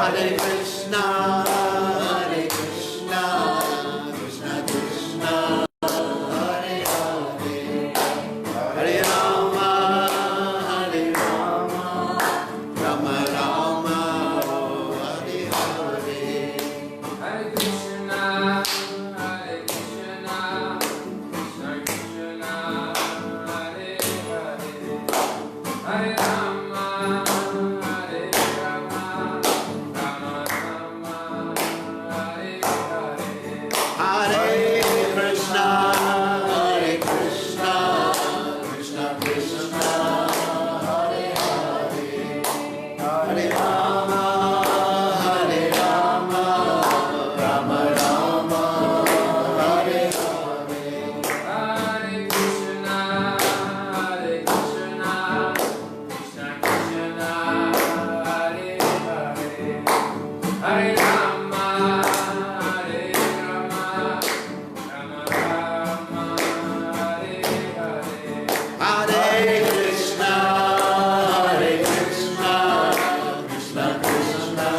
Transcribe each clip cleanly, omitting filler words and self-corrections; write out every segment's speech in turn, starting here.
Hare Krishna, Hare Krishna, Krishna Krishna, Hare Hare, Hare Rama, Hare Rama, Rama Rama, Hare Hare. Hare Krishna, Hare Krishna, Krishna Krishna, Hare Hare, Hare Rama, Hare Rama, Rama Rama, Hare Hare. Hare Krishna, Hare Krishna, Krishna Krishna, Hare Hare, Hare Rama, Hare Rama, Rama Rama, Hare Hare. Hare Krishna, Hare Krishna, Krishna Krishna, Hare Hare, Hare Rama, Hare Rama, Rama Rama, Hare Hare. Hare Krishna, Hare Krishna, Krishna Krishna,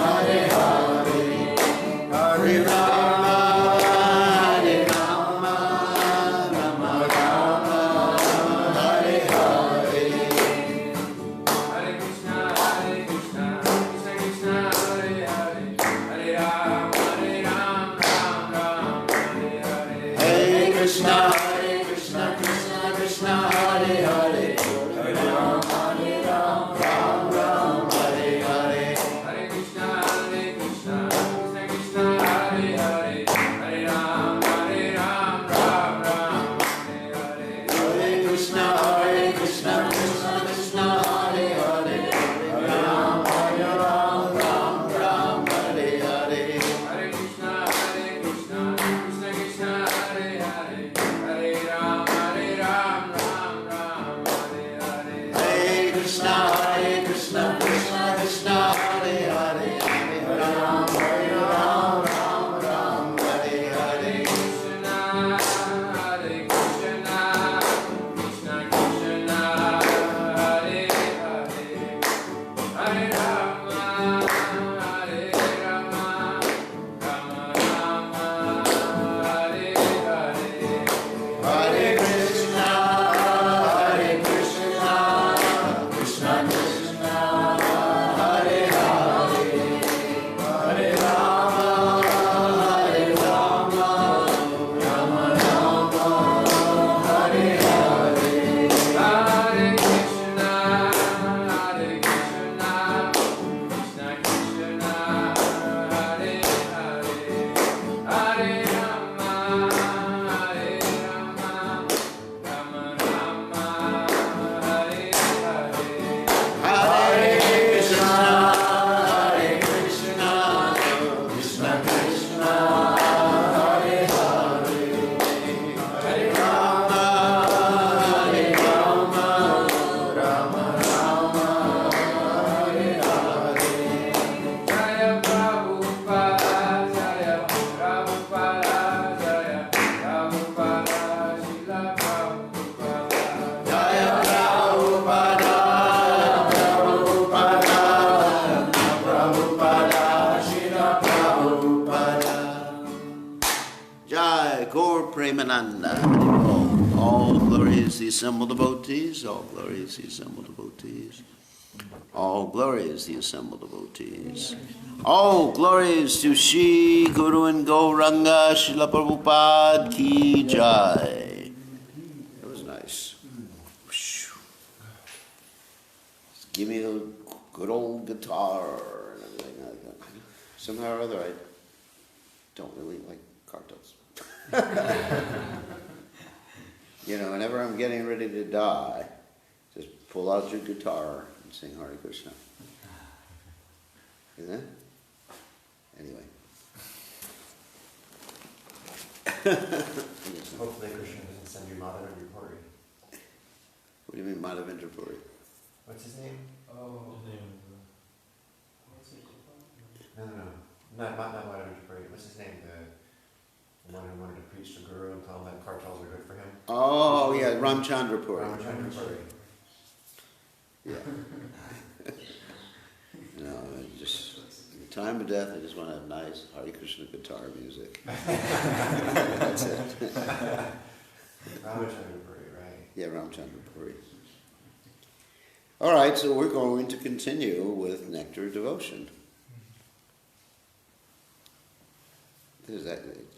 Hare Hare, Hare Rama, Hare Rama, Rama Rama, Hare Hare. Hare Krishna, Krishna Krishna, Hare Hare, Hare Ram, Ram Ram, Hare Hare. Hare Krishna, Krishna Krishna, Hare Hare, Hare Ram, Ram Ram, Hare Hare. Hare Krishna, Krishna Krishna, Hare Hare, Hare Ram, Ram Ram, Hare Hare. Hare Krishna, Krishna Krishna, Hare Hare, Hare Ram, Ram Ram, Hare Hare. Hare Krishna, Krishna Krishna, Hare Hare, Hare Ram, Ram Ram, Hare Hare. Hare Krishna, Krishna Krishna, Hare Hare, Hare Ram, Ram Ram, Hare Hare. Krishna, Krishna Krishna, Hare Hare, Hare Rama, Hare Rama, Rama Rama, Hare Hare. Hare Krishna, Krishna Krishna, Hare Hare, Hare Rama, Hare Rama, Rama Rama, Hare Hare. Hare Krishna, Krishna Krishna, Hare Hare, Hare Rama, Hare Rama, Rama Rama, Hare Hare. Hare Krishna, Krishna Krishna, Hare Hare, Hare Rama, Hare Rama, Rama Rama, Hare Hare. Jaya Prabhupada, Jaya Prabhupada, Jaya Prabhupada, Srila Prabhupada. Jaya Prabhupada, Prabhupada, Prabhupada, Srila Prabhupada. Jai Gaur Premananda. All glory is the assembled devotees, all glory is the assembled devotees. All glory is the assembled devotees. All glories to Shri Guru and Gauranga Srila Prabhupada Ki Jai. That was nice. Just give me a good old guitar and everything like that. Somehow or other, I don't really like cartels. You know, whenever I'm getting ready to die, just pull out your guitar and sing Hare Krishna. Isn't it? Anyway. Hopefully Krishna doesn't send you Madhavendra Puri. What do you mean Madhavendra Puri? What's his name? Oh, No. Not Madhavendra Puri. What's his name? The one who wanted to preach to Guru and tell him that cartels are good for him. Oh, yeah, Ramchandra Puri. Ramchandra Puri. Yeah. No, just time of death, I just want to have nice Hare Krishna guitar music. That's it. Ramachandra Puri, right? Yeah, Ramchandra Puri. All right, so we're going to continue with Nectar Devotion.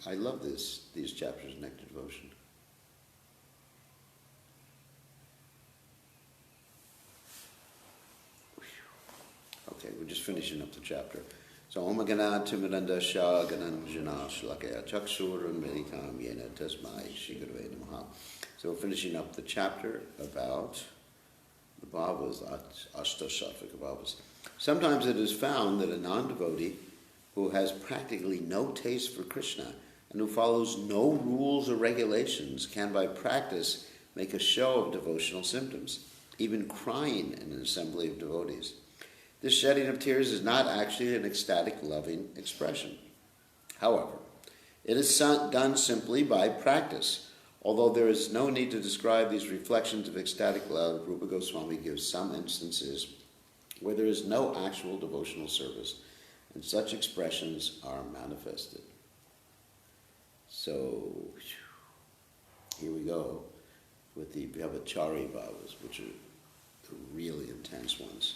I love these chapters of Nectar Devotion. Okay, we're just finishing up the chapter. So, Om Gana Timiranda Shah Gananjana Shlakaya Chakshur Melikam Yena Tasmai Shigurve Namaha. So, we're finishing up the chapter about the Bhavas, Ashtashatvika Bhavas. Sometimes it is found that a non-devotee who has practically no taste for Krishna and who follows no rules or regulations can by practice make a show of devotional symptoms, even crying in an assembly of devotees. This shedding of tears is not actually an ecstatic, loving expression. However, it is done simply by practice. Although there is no need to describe these reflections of ecstatic love, Rupa Goswami gives some instances where there is no actual devotional service, and such expressions are manifested. So, here we go with the Brahmachari Bhavas, which are the really intense ones.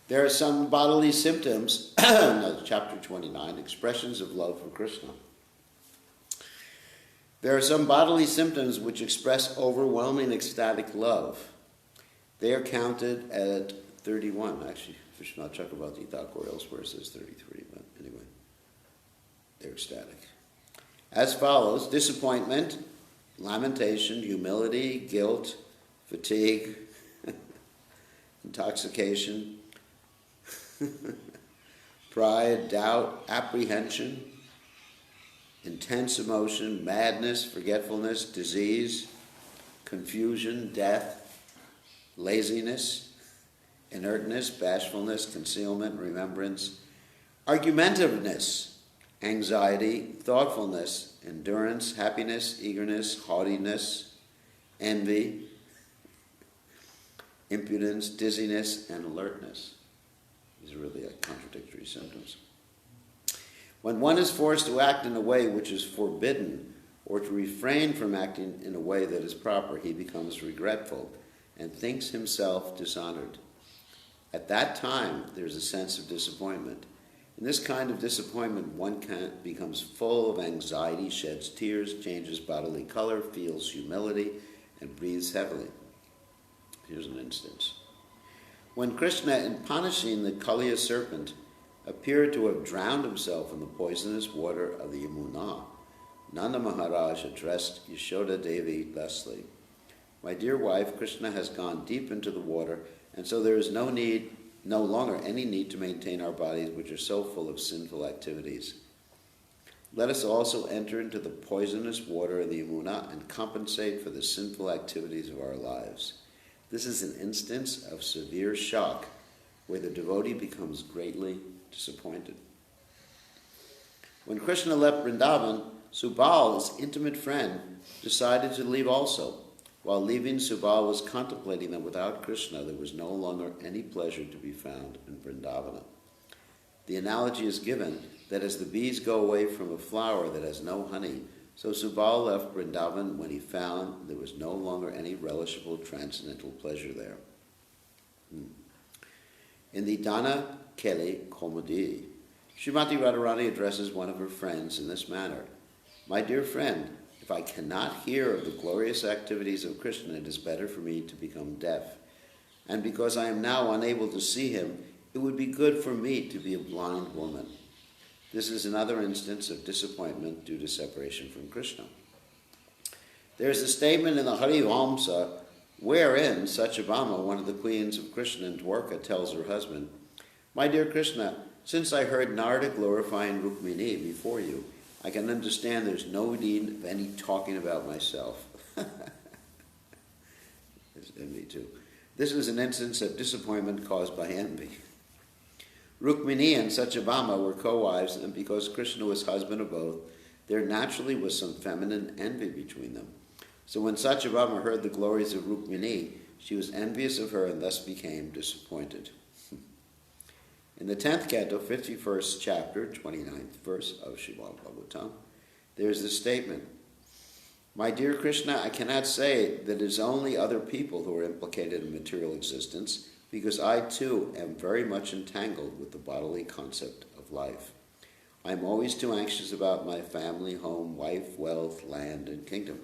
There are some bodily symptoms, chapter 29, expressions of love for Krishna. There are some bodily symptoms which express overwhelming ecstatic love. They are counted at 31. Actually, Vishwanath Chakravarti Thakur elsewhere says 33, but anyway, they're ecstatic. As follows: disappointment, lamentation, humility, guilt, fatigue, intoxication, pride, doubt, apprehension, intense emotion, madness, forgetfulness, disease, confusion, death, laziness, inertness, bashfulness, concealment, remembrance, argumentiveness, anxiety, thoughtfulness, endurance, happiness, eagerness, haughtiness, envy, impudence, dizziness, and alertness. These are really contradictory symptoms. When one is forced to act in a way which is forbidden, or to refrain from acting in a way that is proper, he becomes regretful and thinks himself dishonored. At that time, there's a sense of disappointment. In this kind of disappointment, one becomes full of anxiety, sheds tears, changes bodily color, feels humility, and breathes heavily. Here's an instance. When Krishna, in punishing the Kaliya serpent, appeared to have drowned himself in the poisonous water of the Yamuna, Nanda Maharaj addressed Yashoda Devi thusly: "My dear wife, Krishna has gone deep into the water, and so there is no longer any need to maintain our bodies, which are so full of sinful activities. Let us also enter into the poisonous water of the Yamuna and compensate for the sinful activities of our lives." This is an instance of severe shock where the devotee becomes greatly disappointed. When Krishna left Vrindavan, Subal, his intimate friend, decided to leave also. While leaving, Subal was contemplating that without Krishna there was no longer any pleasure to be found in Vrindavana. The analogy is given that as the bees go away from a flower that has no honey, so Subal left Vrindavan when he found there was no longer any relishable transcendental pleasure there. In the Dana Keli Komodi, Srimati Radharani addresses one of her friends in this manner: "My dear friend, if I cannot hear of the glorious activities of Krishna, it is better for me to become deaf. And because I am now unable to see him, it would be good for me to be a blind woman." This is another instance of disappointment due to separation from Krishna. There is a statement in the Harivamsa wherein Satyabhama, one of the queens of Krishna in Dwarka, tells her husband, "My dear Krishna, since I heard Narada glorifying Rukmini before you, I can understand there's no need of any talking about myself." There's envy too. This is an instance of disappointment caused by envy. Rukmini and Satyabhama were co-wives, and because Krishna was husband of both, there naturally was some feminine envy between them. So when Satyabhama heard the glories of Rukmini, she was envious of her and thus became disappointed. In the 10th canto, 51st chapter, 29th verse of Srimad Bhagavatam, there is this statement, "My dear Krishna, I cannot say that it is only other people who are implicated in material existence, because I too am very much entangled with the bodily concept of life. I am always too anxious about my family, home, wife, wealth, land, and kingdom.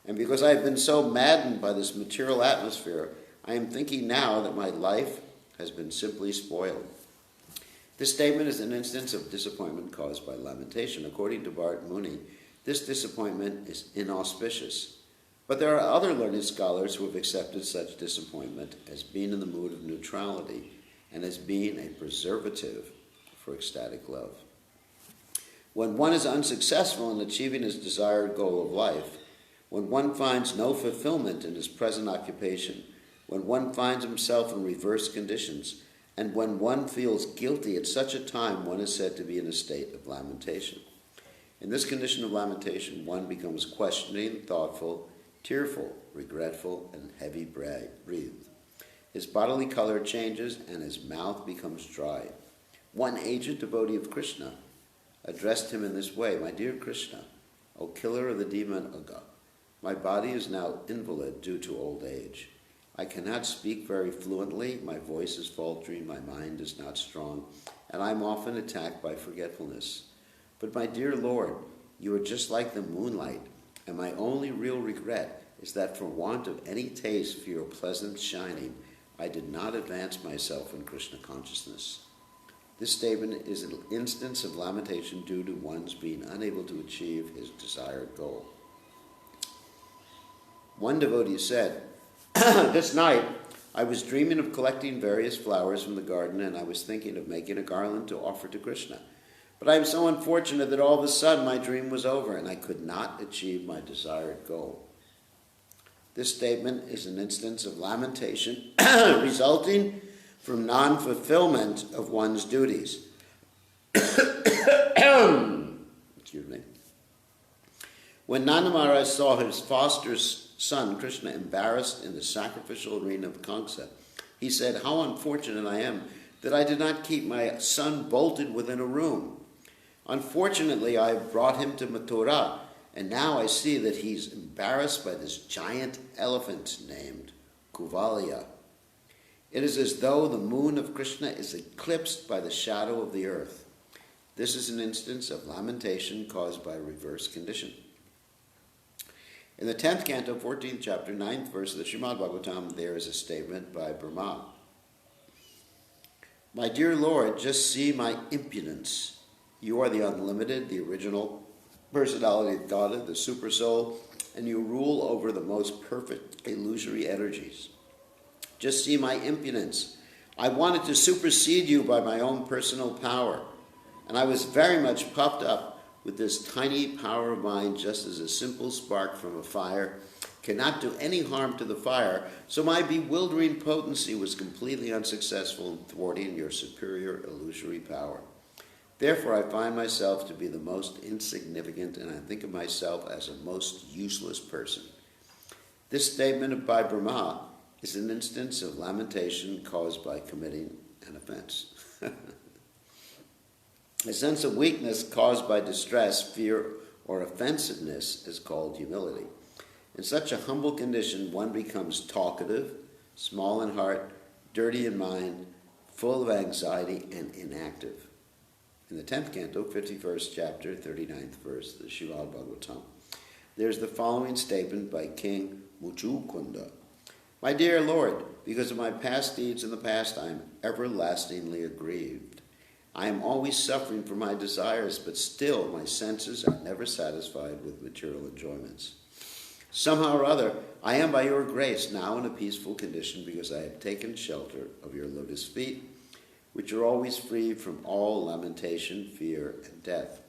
And because I have been so maddened by this material atmosphere, I am thinking now that my life has been simply spoiled." This statement is an instance of disappointment caused by lamentation. According to Bharat Muni, this disappointment is inauspicious. But there are other learned scholars who have accepted such disappointment as being in the mood of neutrality and as being a preservative for ecstatic love. When one is unsuccessful in achieving his desired goal of life, when one finds no fulfillment in his present occupation, when one finds himself in reverse conditions, and when one feels guilty at such a time, one is said to be in a state of lamentation. In this condition of lamentation, one becomes questioning, thoughtful, tearful, regretful, and heavy-breathed. His bodily color changes, and his mouth becomes dry. One aged devotee of Krishna addressed him in this way, "My dear Krishna, O killer of the demon Aga, my body is now invalid due to old age. I cannot speak very fluently, my voice is faltering, my mind is not strong, and I am often attacked by forgetfulness. But my dear Lord, you are just like the moonlight, and my only real regret is that for want of any taste for your pleasant shining, I did not advance myself in Krishna consciousness." This statement is an instance of lamentation due to one's being unable to achieve his desired goal. One devotee said, "This night I was dreaming of collecting various flowers from the garden, and I was thinking of making a garland to offer to Krishna. But I am so unfortunate that all of a sudden my dream was over and I could not achieve my desired goal." This statement is an instance of lamentation resulting from non-fulfillment of one's duties. Excuse me. When Nanda Maharaj saw his foster son Krishna embarrassed in the sacrificial arena of Kamsa, he said, "How unfortunate I am that I did not keep my son bolted within a room. Unfortunately, I have brought him to Mathura, and now I see that he's embarrassed by this giant elephant named Kuvalya. It is as though the moon of Krishna is eclipsed by the shadow of the earth. This is an instance of lamentation caused by a reverse condition." In the 10th canto, 14th chapter, 9th verse of the Srimad Bhagavatam, there is a statement by Brahma. "My dear Lord, just see my impudence. You are the unlimited, the original personality of God, the super soul, and you rule over the most perfect illusory energies. Just see my impudence. I wanted to supersede you by my own personal power, and I was very much puffed up with this tiny power of mine, just as a simple spark from a fire cannot do any harm to the fire, so my bewildering potency was completely unsuccessful in thwarting your superior illusory power. Therefore, I find myself to be the most insignificant, and I think of myself as a most useless person." This statement by Brahma is an instance of lamentation caused by committing an offense. A sense of weakness caused by distress, fear, or offensiveness is called humility. In such a humble condition, one becomes talkative, small in heart, dirty in mind, full of anxiety, and inactive. In the 10th canto, 51st chapter, 39th verse, the Srimad Bhagavatam, there's the following statement by King Muchukunda. "My dear Lord, because of my past deeds in the past, I am everlastingly aggrieved. I am always suffering for my desires, but still my senses are never satisfied with material enjoyments. Somehow or other, I am by your grace now in a peaceful condition because I have taken shelter of your lotus feet, which are always free from all lamentation, fear, and death.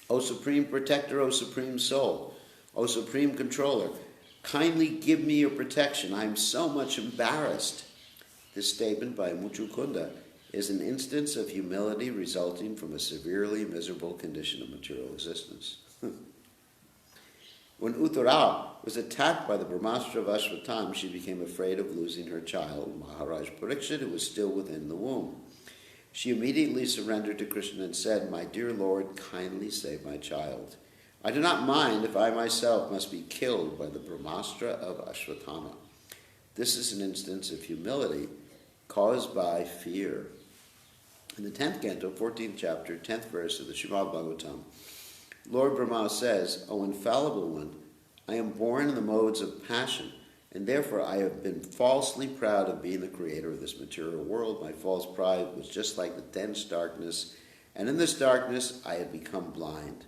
O Supreme Protector, O Supreme Soul, O Supreme Controller, kindly give me your protection. I am so much embarrassed." This statement by Muchukunda is an instance of humility resulting from a severely miserable condition of material existence. When Uttara was attacked by the Brahmastra of Ashvatam, she became afraid of losing her child, Maharaj Parikshit, who was still within the womb. She immediately surrendered to Krishna and said, "My dear Lord, kindly save my child. I do not mind if I myself must be killed by the Brahmastra of Ashwatthama." This is an instance of humility caused by fear. In the 10th canto, 14th chapter, 10th verse of the Srimad Bhagavatam, Lord Brahma says, "O infallible one, I am born in the modes of passion, and therefore I have been falsely proud of being the creator of this material world. My false pride was just like the dense darkness, and in this darkness I had become blind.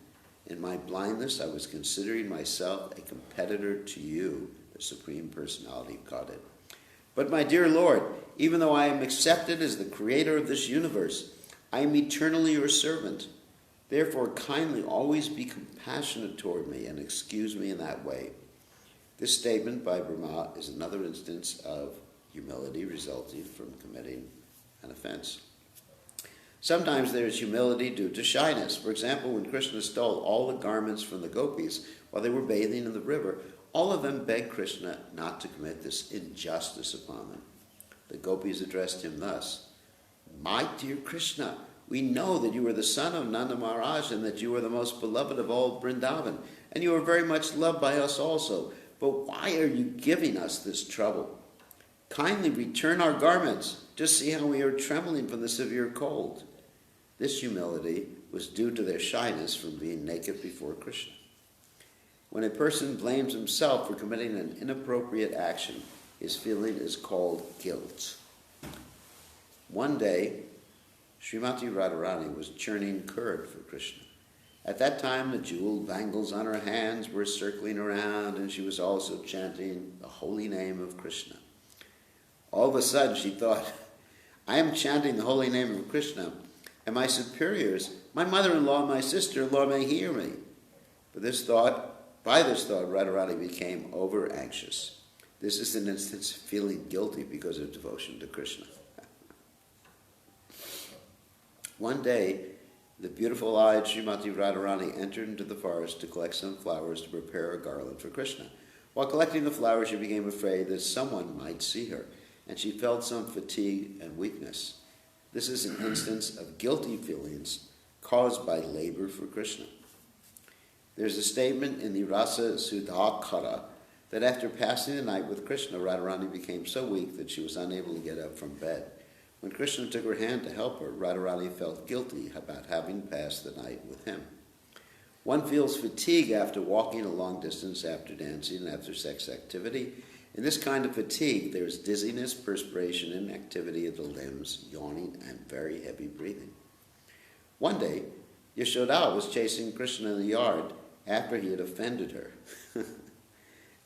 In my blindness I was considering myself a competitor to you, the Supreme Personality of Godhead. But my dear Lord, even though I am accepted as the creator of this universe, I am eternally your servant. Therefore, kindly always be compassionate toward me and excuse me in that way." This statement by Brahma is another instance of humility resulting from committing an offense. Sometimes there is humility due to shyness. For example, when Krishna stole all the garments from the gopis while they were bathing in the river, all of them begged Krishna not to commit this injustice upon them. The gopis addressed him thus: "My dear Krishna, we know that you are the son of Nanda Maharaj and that you are the most beloved of all Vrindavan, and you are very much loved by us also. But why are you giving us this trouble? Kindly return our garments. Just see how we are trembling from the severe cold." This humility was due to their shyness from being naked before Krishna. When a person blames himself for committing an inappropriate action, his feeling is called guilt. One day, Srimati Radharani was churning curd for Krishna. At that time, the jeweled bangles on her hands were circling around, and she was also chanting the holy name of Krishna. All of a sudden, she thought, "I am chanting the holy name of Krishna, and my superiors, my mother-in-law and my sister-in-law may hear me." By this thought, Radharani became over-anxious. This is an instance of feeling guilty because of devotion to Krishna. One day, the beautiful-eyed Srimati Radharani entered into the forest to collect some flowers to prepare a garland for Krishna. While collecting the flowers, she became afraid that someone might see her, and she felt some fatigue and weakness. This is an instance of guilty feelings caused by labor for Krishna. There's a statement in the Rasa Sudhakara that after passing the night with Krishna, Radharani became so weak that she was unable to get up from bed. When Krishna took her hand to help her, Radharani felt guilty about having passed the night with him. One feels fatigue after walking a long distance, after dancing, and after sex activity. In this kind of fatigue, there is dizziness, perspiration, inactivity of the limbs, yawning, and very heavy breathing. One day, Yashoda was chasing Krishna in the yard after he had offended her.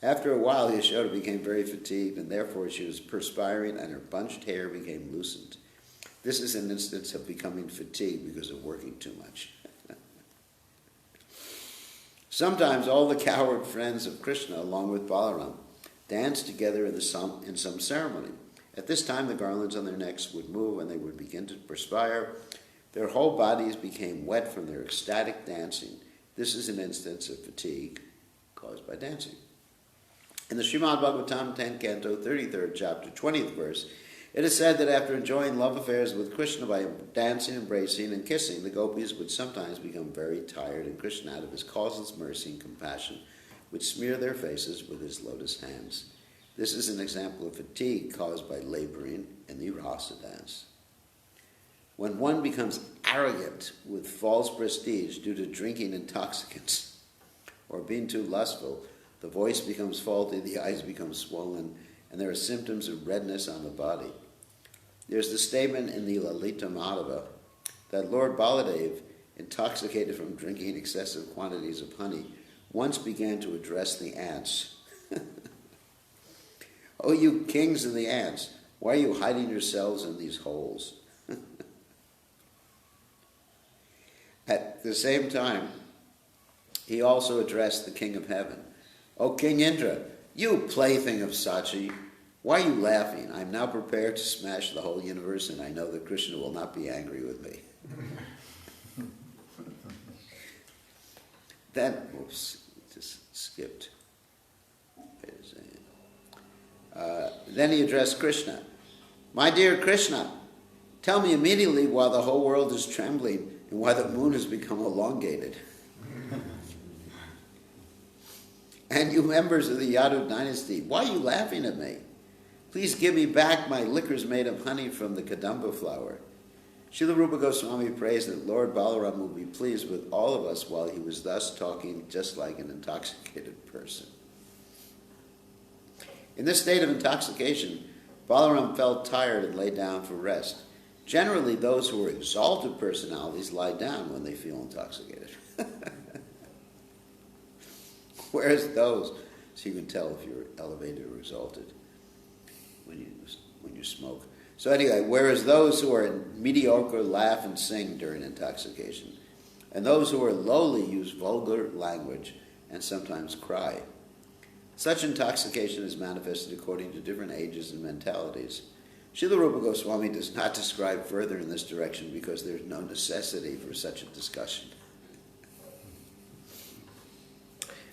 After a while, Yashoda became very fatigued, and therefore she was perspiring and her bunched hair became loosened. This is an instance of becoming fatigued because of working too much. Sometimes all the cowherd friends of Krishna, along with Balaram, danced together in some ceremony. At this time, the garlands on their necks would move and they would begin to perspire. Their whole bodies became wet from their ecstatic dancing. This is an instance of fatigue caused by dancing. In the Srimad Bhagavatam 10th Canto, 33rd chapter, 20th verse, it is said that after enjoying love affairs with Krishna by dancing, embracing, and kissing, the gopis would sometimes become very tired, and Krishna, out of his causeless mercy and compassion, would smear their faces with his lotus hands. This is an example of fatigue caused by laboring in the rasa dance. When one becomes arrogant with false prestige due to drinking intoxicants or being too lustful, the voice becomes faulty, the eyes become swollen, and there are symptoms of redness on the body. There's the statement in the Lalita Madhava that Lord Baladev, intoxicated from drinking excessive quantities of honey, once began to address the ants. "Oh, you kings of the ants, why are you hiding yourselves in these holes?" At the same time, he also addressed the king of heaven. "O King Indra, you plaything of Sachi, why are you laughing? I am now prepared to smash the whole universe, and I know that Krishna will not be angry with me." Then, just skipped. Then he addressed Krishna. "My dear Krishna, Tell me immediately why the whole world is trembling and why the moon has become elongated. And you members of the Yadu dynasty, why are you laughing at me? Please give me back my liquors made of honey from the Kadamba flower. Srila Rupa Goswami prays that Lord Balaram will be pleased with all of us while he was thus talking just like an intoxicated person. In this state of intoxication, Balaram felt tired and lay down for rest. Generally, those who are exalted personalities lie down when they feel intoxicated. Whereas those, so you can tell if you're elevated or exalted when you smoke. So anyway, whereas those who are mediocre laugh and sing during intoxication, and those who are lowly use vulgar language and sometimes cry. Such intoxication is manifested according to different ages and mentalities. Srila Rupa Goswami does not describe further in this direction because there is no necessity for such a discussion.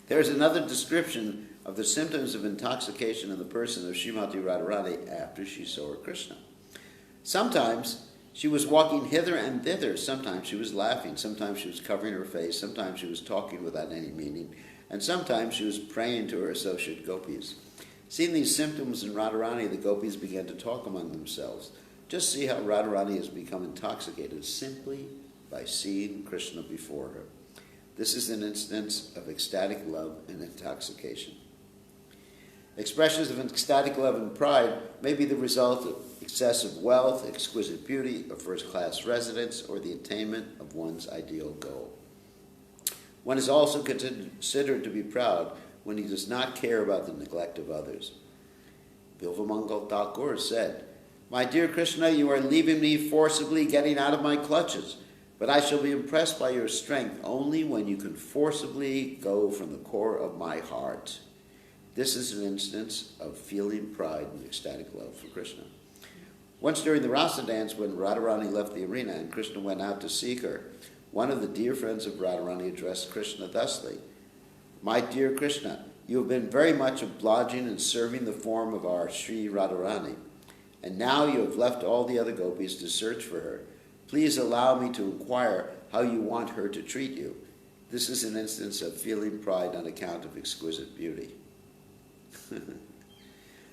There is another description of the symptoms of intoxication in the person of Srimati Radharani after she saw Krishna. Sometimes she was walking hither and thither, sometimes she was laughing, sometimes she was covering her face, sometimes she was talking without any meaning, and sometimes she was praying to her associate gopis. Seeing these symptoms in Radharani, the gopis began to talk among themselves. Just see how Radharani has become intoxicated simply by seeing Krishna before her. This is an instance of ecstatic love and intoxication. Expressions of ecstatic love and pride may be the result of excessive wealth, exquisite beauty, a first-class residence, or the attainment of one's ideal goal. One is also considered to be proud when he does not care about the neglect of others. Bilvamangal Thakur said, "My dear Krishna, you are leaving me forcibly, getting out of my clutches, but I shall be impressed by your strength only when you can forcibly go from the core of my heart." This is an instance of feeling pride and ecstatic love for Krishna. Once during the Rasa dance, when Radharani left the arena and Krishna went out to seek her, one of the dear friends of Radharani addressed Krishna thusly, "My dear Krishna, you have been very much obliging in serving the form of our Sri Radharani, and now you have left all the other gopis to search for her. Please allow me to inquire how you want her to treat you." This is an instance of feeling pride on account of exquisite beauty.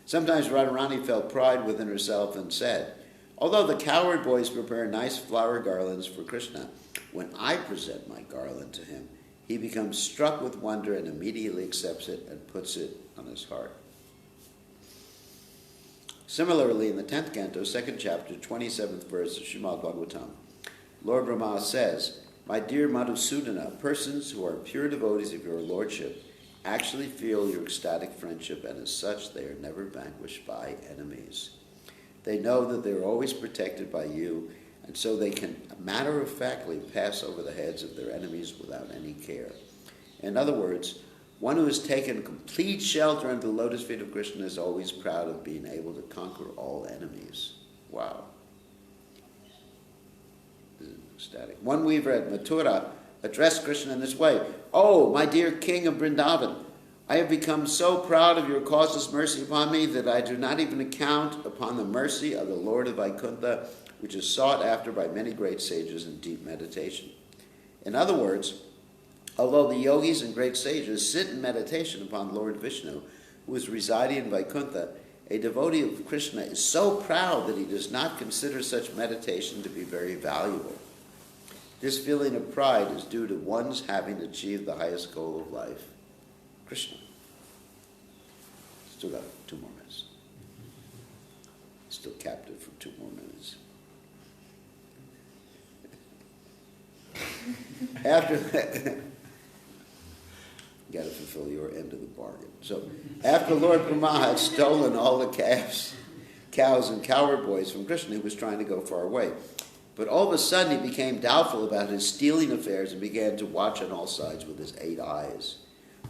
Sometimes Radharani felt pride within herself and said, "Although the cowherd boys prepare nice flower garlands for Krishna, when I present my garland to him, he becomes struck with wonder and immediately accepts it and puts it on his heart." Similarly, in the 10th canto, 2nd chapter, 27th verse of Srimad Bhagavatam, Lord Brahma says, "My dear Madhusudana, persons who are pure devotees of your lordship actually feel your ecstatic friendship, and as such they are never vanquished by enemies. They know that they are always protected by you, and so they can matter-of-factly pass over the heads of their enemies without any care." In other words, one who has taken complete shelter under the lotus feet of Krishna is always proud of being able to conquer all enemies. Wow. This is ecstatic. One weaver at Mathura addressed Krishna in this way, "Oh, my dear king of Vrindavan, I have become so proud of your causeless mercy upon me that I do not even count upon the mercy of the Lord of Vaikuntha, which is sought after by many great sages in deep meditation." In other words, although the yogis and great sages sit in meditation upon Lord Vishnu, who is residing in Vaikuntha, a devotee of Krishna is so proud that he does not consider such meditation to be very valuable. This feeling of pride is due to one's having achieved the highest goal of life, Krishna. Still got 2 more minutes. Still captive for 2 more minutes. After that, you got to fulfill your end of the bargain. So, after Lord Brahma had stolen all the cows and cowherd boys from Krishna, he was trying to go far away. But all of a sudden he became doubtful about his stealing affairs and began to watch on all sides with his 8 eyes.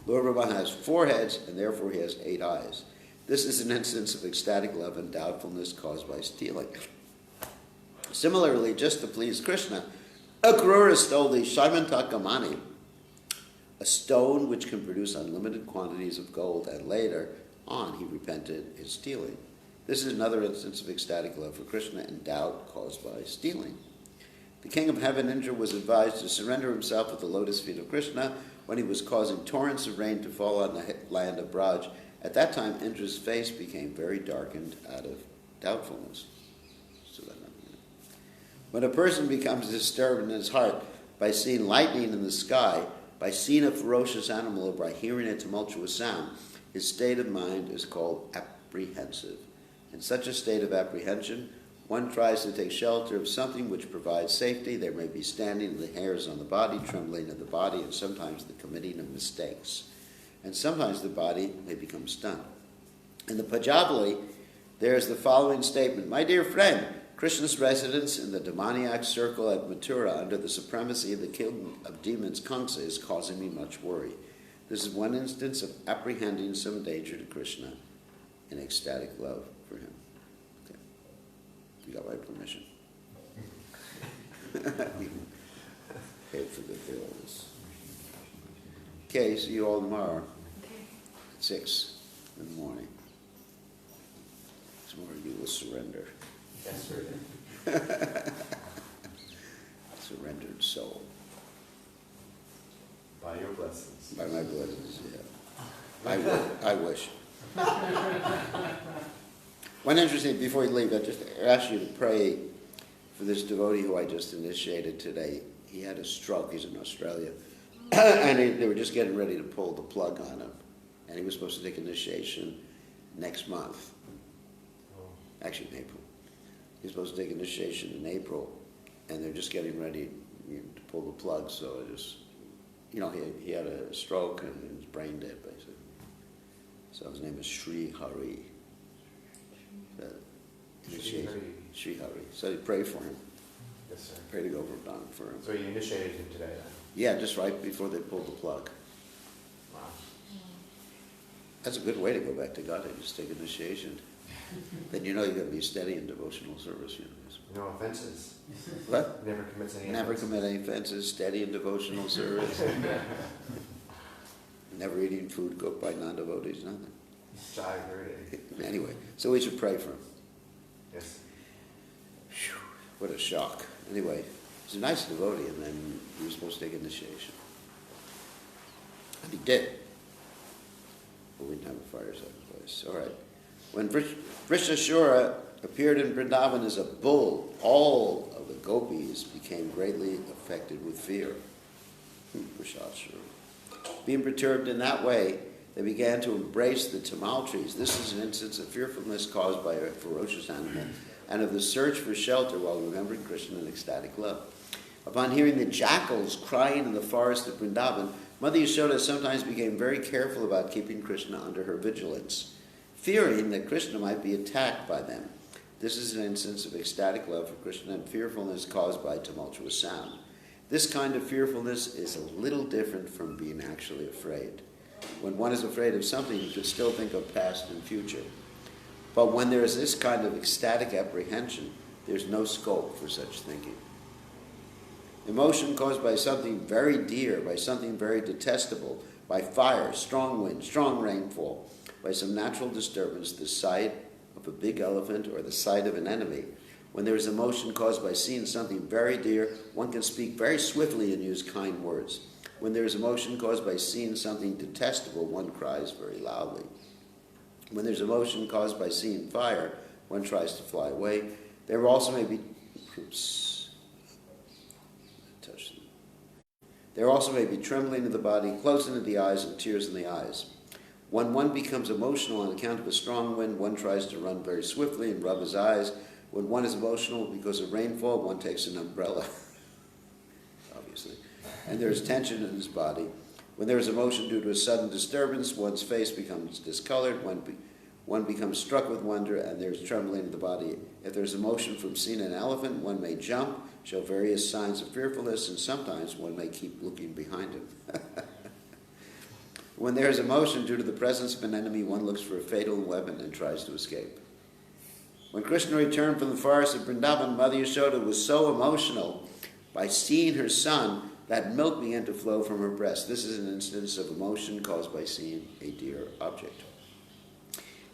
Lord Brahma has 4 heads, and therefore he has 8 eyes. This is an instance of ecstatic love and doubtfulness caused by stealing. Similarly, just to please Krishna, Akrura stole the Shaivantakamani, a stone which can produce unlimited quantities of gold, and later on he repented in stealing. This is another instance of ecstatic love for Krishna and doubt caused by stealing. The king of heaven, Indra, was advised to surrender himself at the lotus feet of Krishna when he was causing torrents of rain to fall on the land of Braj. At that time, Indra's face became very darkened out of doubtfulness. When a person becomes disturbed in his heart by seeing lightning in the sky, by seeing a ferocious animal, or by hearing a tumultuous sound, his state of mind is called apprehensive. In such a state of apprehension, one tries to take shelter of something which provides safety. There may be standing of the hairs on the body, trembling of the body, and sometimes the committing of mistakes. And sometimes the body may become stunned. In the Pajavali, there is the following statement: "My dear friend, Krishna's residence in the demoniac circle at Mathura under the supremacy of the king of demons Kamsa is causing me much worry. This is one instance of apprehending some danger to Krishna in ecstatic love for him." Okay. You got my permission. Paid for the bills. Okay, see you all tomorrow at 6 in the morning. Tomorrow you will surrender. Yes, sir. Surrendered soul. By your blessings. By my blessings, yeah. I wish. One interesting, before you leave, I just ask you to pray for this devotee who I just initiated today. He had a stroke. He's in Australia. And they were just getting ready to pull the plug on him. And he was supposed to take initiation next month. Actually, in April. He was supposed to take initiation in April. And they're just getting ready to pull the plug. So I just, he had a stroke and he was brain dead, basically. So his name is Sri Hari. Sri Hari. So you pray for him. Yes, sir. Pray to Govardhan for him. So you initiated him today, then? Yeah, just right before they pulled the plug. Wow. That's a good way to go back to God. Just take initiation. Then you're going to be steady in devotional service. No offenses. What? Never commits any Never offenses. commit any offenses, steady in devotional service. Never eating food cooked by non-devotees, nothing. Shy every day. Anyway, so we should pray for him. Yes. Whew, what a shock. Anyway, he's a nice devotee, and then he was supposed to take initiation. And he did. But we didn't have a fire sacrifice. All right. When Vrishashura appeared in Vrindavan as a bull, all of the gopis became greatly affected with fear. Vrishashura. Being perturbed in that way, they began to embrace the tamal trees. This is an instance of fearfulness caused by a ferocious animal and of the search for shelter while remembering Krishna in ecstatic love. Upon hearing the jackals crying in the forest of Vrindavan, Mother Yashoda sometimes became very careful about keeping Krishna under her vigilance, fearing that Krishna might be attacked by them. This is an instance of ecstatic love for Krishna and fearfulness caused by tumultuous sound. This kind of fearfulness is a little different from being actually afraid. When one is afraid of something, you can still think of past and future. But when there is this kind of ecstatic apprehension, there's no scope for such thinking. Emotion caused by something very dear, by something very detestable, by fire, strong wind, strong rainfall, by some natural disturbance, the sight of a big elephant or the sight of an enemy. When there is emotion caused by seeing something very dear, one can speak very swiftly and use kind words. When there is emotion caused by seeing something detestable, one cries very loudly. When there's emotion caused by seeing fire, one tries to fly away. There also may be trembling of the body, closing of the eyes, and tears in the eyes. When one becomes emotional on account of a strong wind, one tries to run very swiftly and rub his eyes. When one is emotional because of rainfall, one takes an umbrella, obviously, and there is tension in his body. When there is emotion due to a sudden disturbance, one's face becomes discolored, one becomes struck with wonder, and there is trembling in the body. If there is emotion from seeing an elephant, one may jump, show various signs of fearfulness, and sometimes one may keep looking behind him. When there is emotion due to the presence of an enemy, one looks for a fatal weapon and tries to escape. When Krishna returned from the forest of Vrindavan, Mother Yashoda was so emotional by seeing her son that milk began to flow from her breast. This is an instance of emotion caused by seeing a dear object.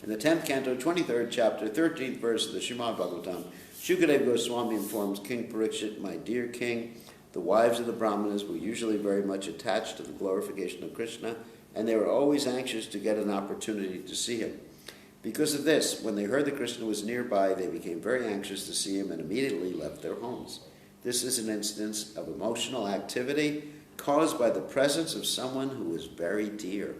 In the 10th canto, 23rd chapter, 13th verse of the Srimad Bhagavatam, Shukadeva Goswami informs King Parikshit, "My dear king, the wives of the Brahmanas were usually very much attached to the glorification of Krishna, and they were always anxious to get an opportunity to see him. Because of this, when they heard that Krishna was nearby, they became very anxious to see him and immediately left their homes. This is an instance of emotional activity caused by the presence of someone who is very dear.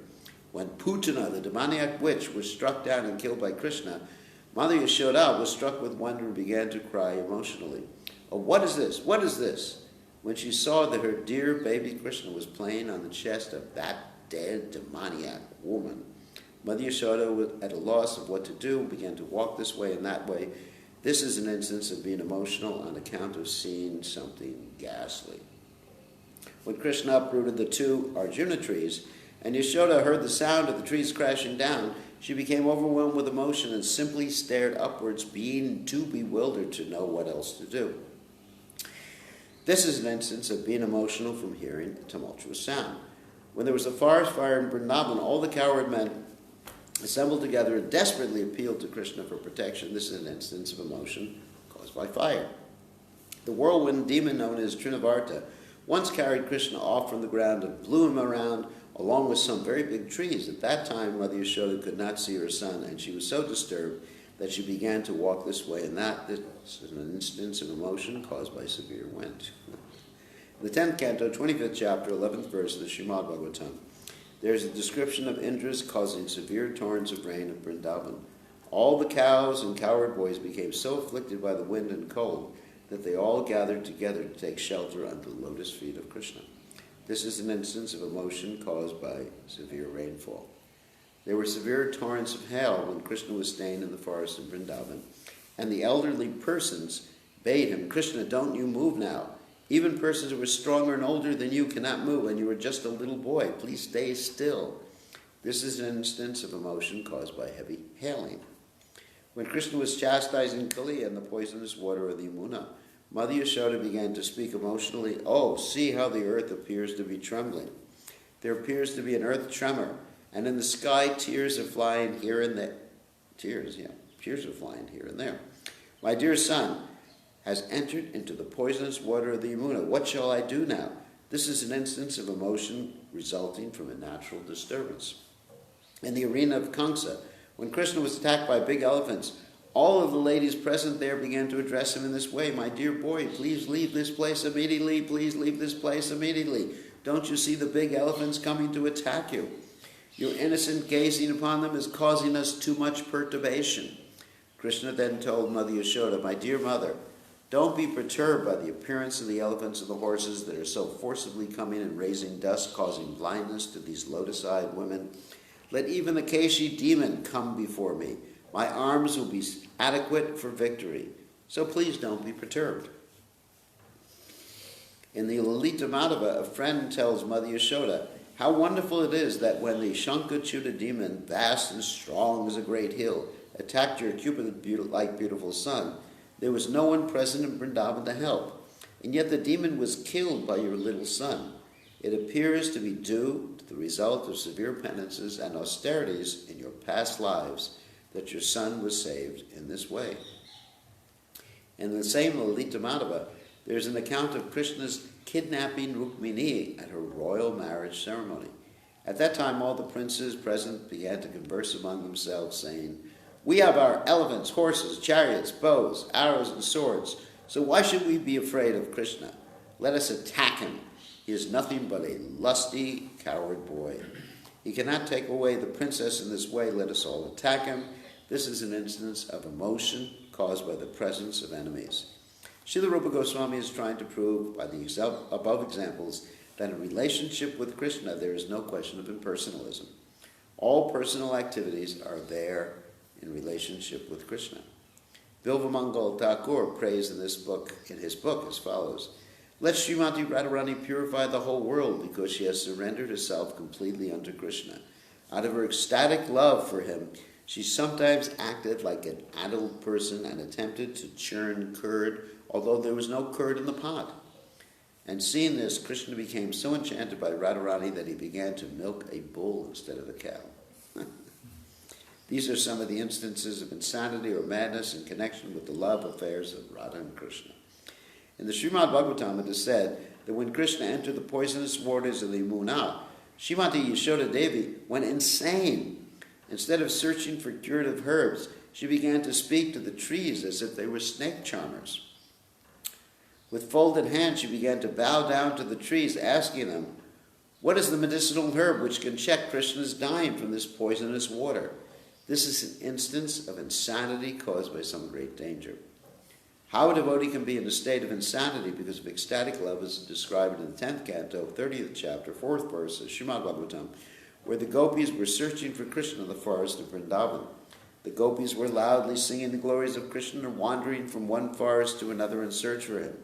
When Putana, the demoniac witch, was struck down and killed by Krishna, Mother Yashoda was struck with wonder and began to cry emotionally. Oh, what is this? What is this? When she saw that her dear baby Krishna was playing on the chest of that dead demoniac woman, Mother Yashoda was at a loss of what to do, began to walk this way and that way. This is an instance of being emotional on account of seeing something ghastly. When Krishna uprooted the 2 Arjuna trees, and Yashoda heard the sound of the trees crashing down, she became overwhelmed with emotion and simply stared upwards, being too bewildered to know what else to do. This is an instance of being emotional from hearing a tumultuous sound. When there was a forest fire in Vrindavan, all the coward men assembled together and desperately appealed to Krishna for protection. This is an instance of emotion caused by fire. The whirlwind demon known as Trinavarta once carried Krishna off from the ground and blew him around along with some very big trees. At that time, Mother Yashoda could not see her son, and she was so disturbed that she began to walk this way and that. This is an instance of emotion caused by severe wind. In the 10th canto, 25th chapter, 11th verse of the Srimad Bhagavatam, there is a description of Indra's causing severe torrents of rain in Vrindavan. All the cows and cowherd boys became so afflicted by the wind and cold that they all gathered together to take shelter under the lotus feet of Krishna. This is an instance of emotion caused by severe rainfall. There were severe torrents of hail when Krishna was staying in the forest in Vrindavan, and the elderly persons bade him, "Krishna, don't you move now. Even persons who are stronger and older than you cannot move, and you are just a little boy. Please stay still." This is an instance of emotion caused by heavy hailing. When Krishna was chastising Kali and the poisonous water of the Yamuna, Mother Yashoda began to speak emotionally. "Oh, see how the earth appears to be trembling. There appears to be an earth tremor, and in the sky tears are flying here and there." Tears are flying here and there. "My dear son has entered into the poisonous water of the Yamuna. What shall I do now?" This is an instance of emotion resulting from a natural disturbance. In the arena of Kamsa, when Krishna was attacked by big elephants, all of the ladies present there began to address him in this way. "My dear boy, please leave this place immediately. Please leave this place immediately. Don't you see the big elephants coming to attack you? Your innocent gazing upon them is causing us too much perturbation." Krishna then told Mother Yashoda, "My dear mother, don't be perturbed by the appearance of the elephants and the horses that are so forcibly coming and raising dust, causing blindness to these lotus-eyed women. Let even the Keshi demon come before me. My arms will be adequate for victory. So please don't be perturbed." In the Lalita Madhava, a friend tells Mother Yashoda how wonderful it is that when the Shankachuta demon, vast and strong as a great hill, attacked your Cupid-like beautiful son, there was no one present in Vrindavan to help, and yet the demon was killed by your little son. It appears to be due to the result of severe penances and austerities in your past lives that your son was saved in this way. In the same Lalita Madhava, there is an account of Krishna's kidnapping Rukmini at her royal marriage ceremony. At that time, all the princes present began to converse among themselves, saying, "We have our elephants, horses, chariots, bows, arrows, and swords, so why should we be afraid of Krishna? Let us attack him. He is nothing but a lusty, coward boy. He cannot take away the princess in this way. Let us all attack him." This is an instance of emotion caused by the presence of enemies. Srila Rupa Goswami is trying to prove by the above examples that in relationship with Krishna there is no question of impersonalism. All personal activities are there in relationship with Krishna. Bilvamangal Thakur prays in his book as follows: "Let Srimati Radharani purify the whole world because she has surrendered herself completely unto Krishna. Out of her ecstatic love for him, she sometimes acted like an adult person and attempted to churn curd, although there was no curd in the pot. And seeing this, Krishna became so enchanted by Radharani that he began to milk a bull instead of a cow." These are some of the instances of insanity or madness in connection with the love affairs of Radha and Krishna. In the Srimad Bhagavatam, it is said that when Krishna entered the poisonous waters of the Yamuna, Srimati Yashoda Devi went insane. Instead of searching for curative herbs, she began to speak to the trees as if they were snake charmers. With folded hands, she began to bow down to the trees, asking them, "What is the medicinal herb which can check Krishna's dying from this poisonous water?" This is an instance of insanity caused by some great danger. How a devotee can be in a state of insanity because of ecstatic love is described in the 10th canto, 30th chapter, 4th verse of Srimad Bhagavatam, where the gopis were searching for Krishna in the forest of Vrindavan. The gopis were loudly singing the glories of Krishna and wandering from one forest to another in search for him.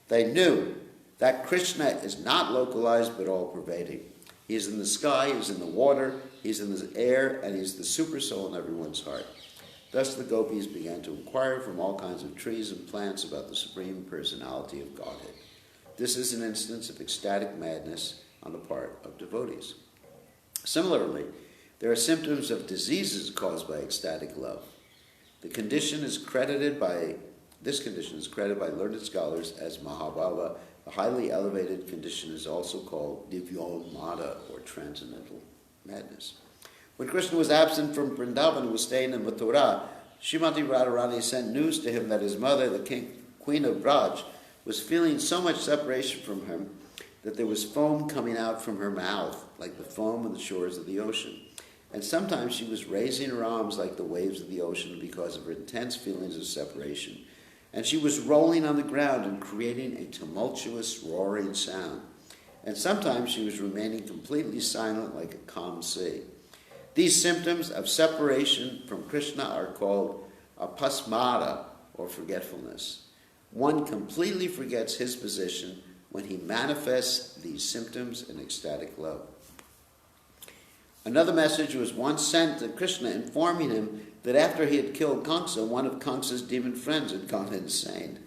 They knew that Krishna is not localized but all-pervading. He is in the sky, he is in the water, he is in the air, and he is the super soul in everyone's heart. Thus the gopis began to inquire from all kinds of trees and plants about the Supreme Personality of Godhead. This is an instance of ecstatic madness on the part of devotees. Similarly, there are symptoms of diseases caused by ecstatic love. This condition is credited by learned scholars as Mahabhava. A highly elevated condition is also called Divyomada, or Transcendental Madness. When Krishna was absent from Vrindavan and was staying in Mathura, Srimati Radharani sent news to him that his mother, the queen of Braj, was feeling so much separation from him that there was foam coming out from her mouth, like the foam on the shores of the ocean. And sometimes she was raising her arms like the waves of the ocean because of her intense feelings of separation. And she was rolling on the ground and creating a tumultuous, roaring sound. And sometimes she was remaining completely silent like a calm sea. These symptoms of separation from Krishna are called apasmada, or forgetfulness. One completely forgets his position when he manifests these symptoms in ecstatic love. Another message was once sent to Krishna informing him that after he had killed Kamsa, one of Kamsa's demon friends had gone insane.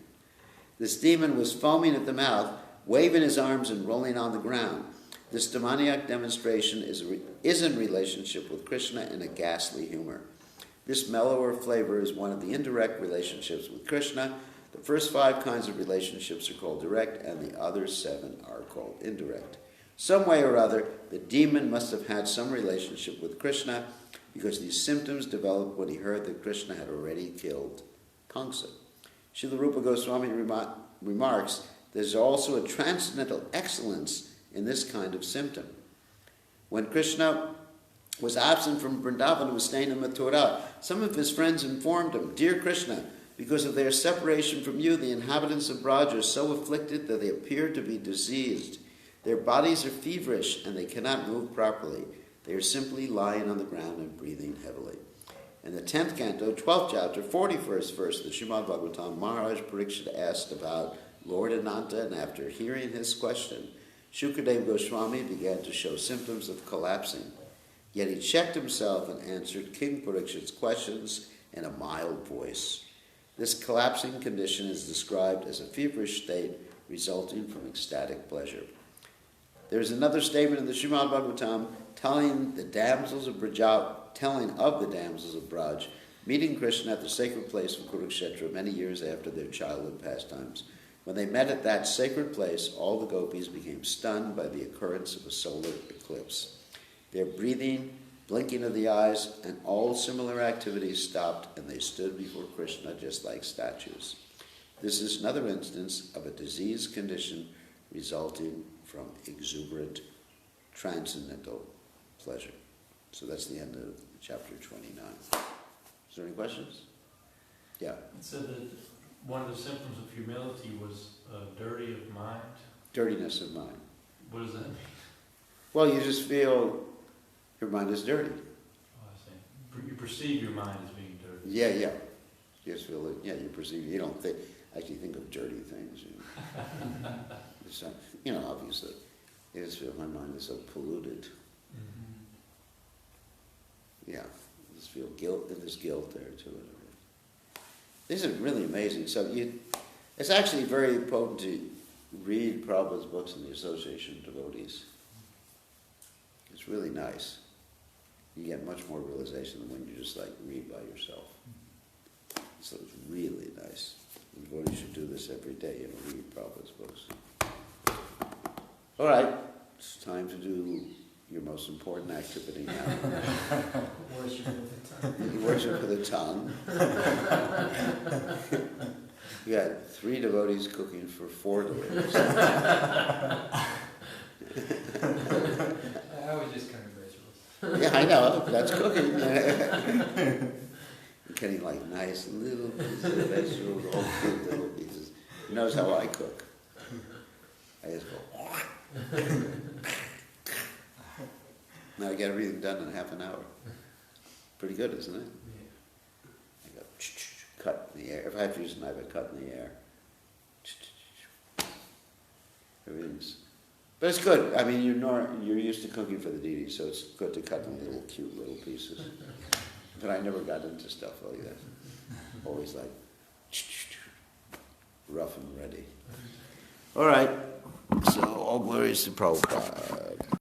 This demon was foaming at the mouth, waving his arms and rolling on the ground. This demoniac demonstration is in relationship with Krishna in a ghastly humor. This mellower flavor is one of the indirect relationships with Krishna. The first 5 kinds of relationships are called direct, and the other 7 are called indirect. Some way or other, the demon must have had some relationship with Krishna, because these symptoms developed when he heard that Krishna had already killed Kamsa. Srila Rupa Goswami remarks, there's also a transcendental excellence in this kind of symptom. When Krishna was absent from Vrindavan and was staying in Mathura, some of his friends informed him, "Dear Krishna, because of their separation from you, the inhabitants of Braj are so afflicted that they appear to be diseased. Their bodies are feverish and they cannot move properly. They are simply lying on the ground and breathing heavily." In the 10th canto, 12th chapter, 41st verse of the Srimad Bhagavatam, Maharaj Parikshit asked about Lord Ananta, and after hearing his question, Shukadeva Goswami began to show symptoms of collapsing. Yet he checked himself and answered King Parikshit's questions in a mild voice. This collapsing condition is described as a feverish state resulting from ecstatic pleasure. There is another statement in the Srimad Bhagavatam telling of the damsels of Braj meeting Krishna at the sacred place of Kurukshetra many years after their childhood pastimes. When they met at that sacred place, all the gopis became stunned by the occurrence of a solar eclipse. Their breathing, blinking of the eyes, and all similar activities stopped, and they stood before Krishna just like statues. This is another instance of a disease condition resulting from exuberant, transcendental pleasure. So that's the end of chapter 29. Is there any questions? Yeah. It said that one of the symptoms of humility was dirty of mind. Dirtiness of mind. What does that mean? Well, you just feel your mind is dirty. Oh, I see. You perceive your mind as being dirty. Yeah. You just feel it. Yeah, you perceive. You don't actually think of dirty things. Obviously, you just feel my mind is so polluted. Mm-hmm. Yeah, I just feel guilt. There's guilt there to it. These are really amazing. So it's actually very potent to read Prabhupada's books in the Association of Devotees. It's really nice. You get much more realization than when you just like read by yourself. So it's really nice. Everybody should do this every day, read Prabhupada's books. All right, it's time to do your most important activity now. Worship with the tongue. You worship with the tongue. You got 3 devotees cooking for 4 devotees. I was just kind of vegetables. Yeah, I know, that's cooking. You're getting like nice little pieces of vegetables, all cute little pieces. He knows how I cook. I just go, now I get everything done in half an hour. Pretty good, isn't it? I go, cut in the air. If I have to use a knife, I cut in the air. Everything's, but it's good. I mean, you're used to cooking for the deities, so it's good to cut in little cute little pieces. But I never got into stuff like that. Always like rough and ready. All right. So all glories to Prabhupada.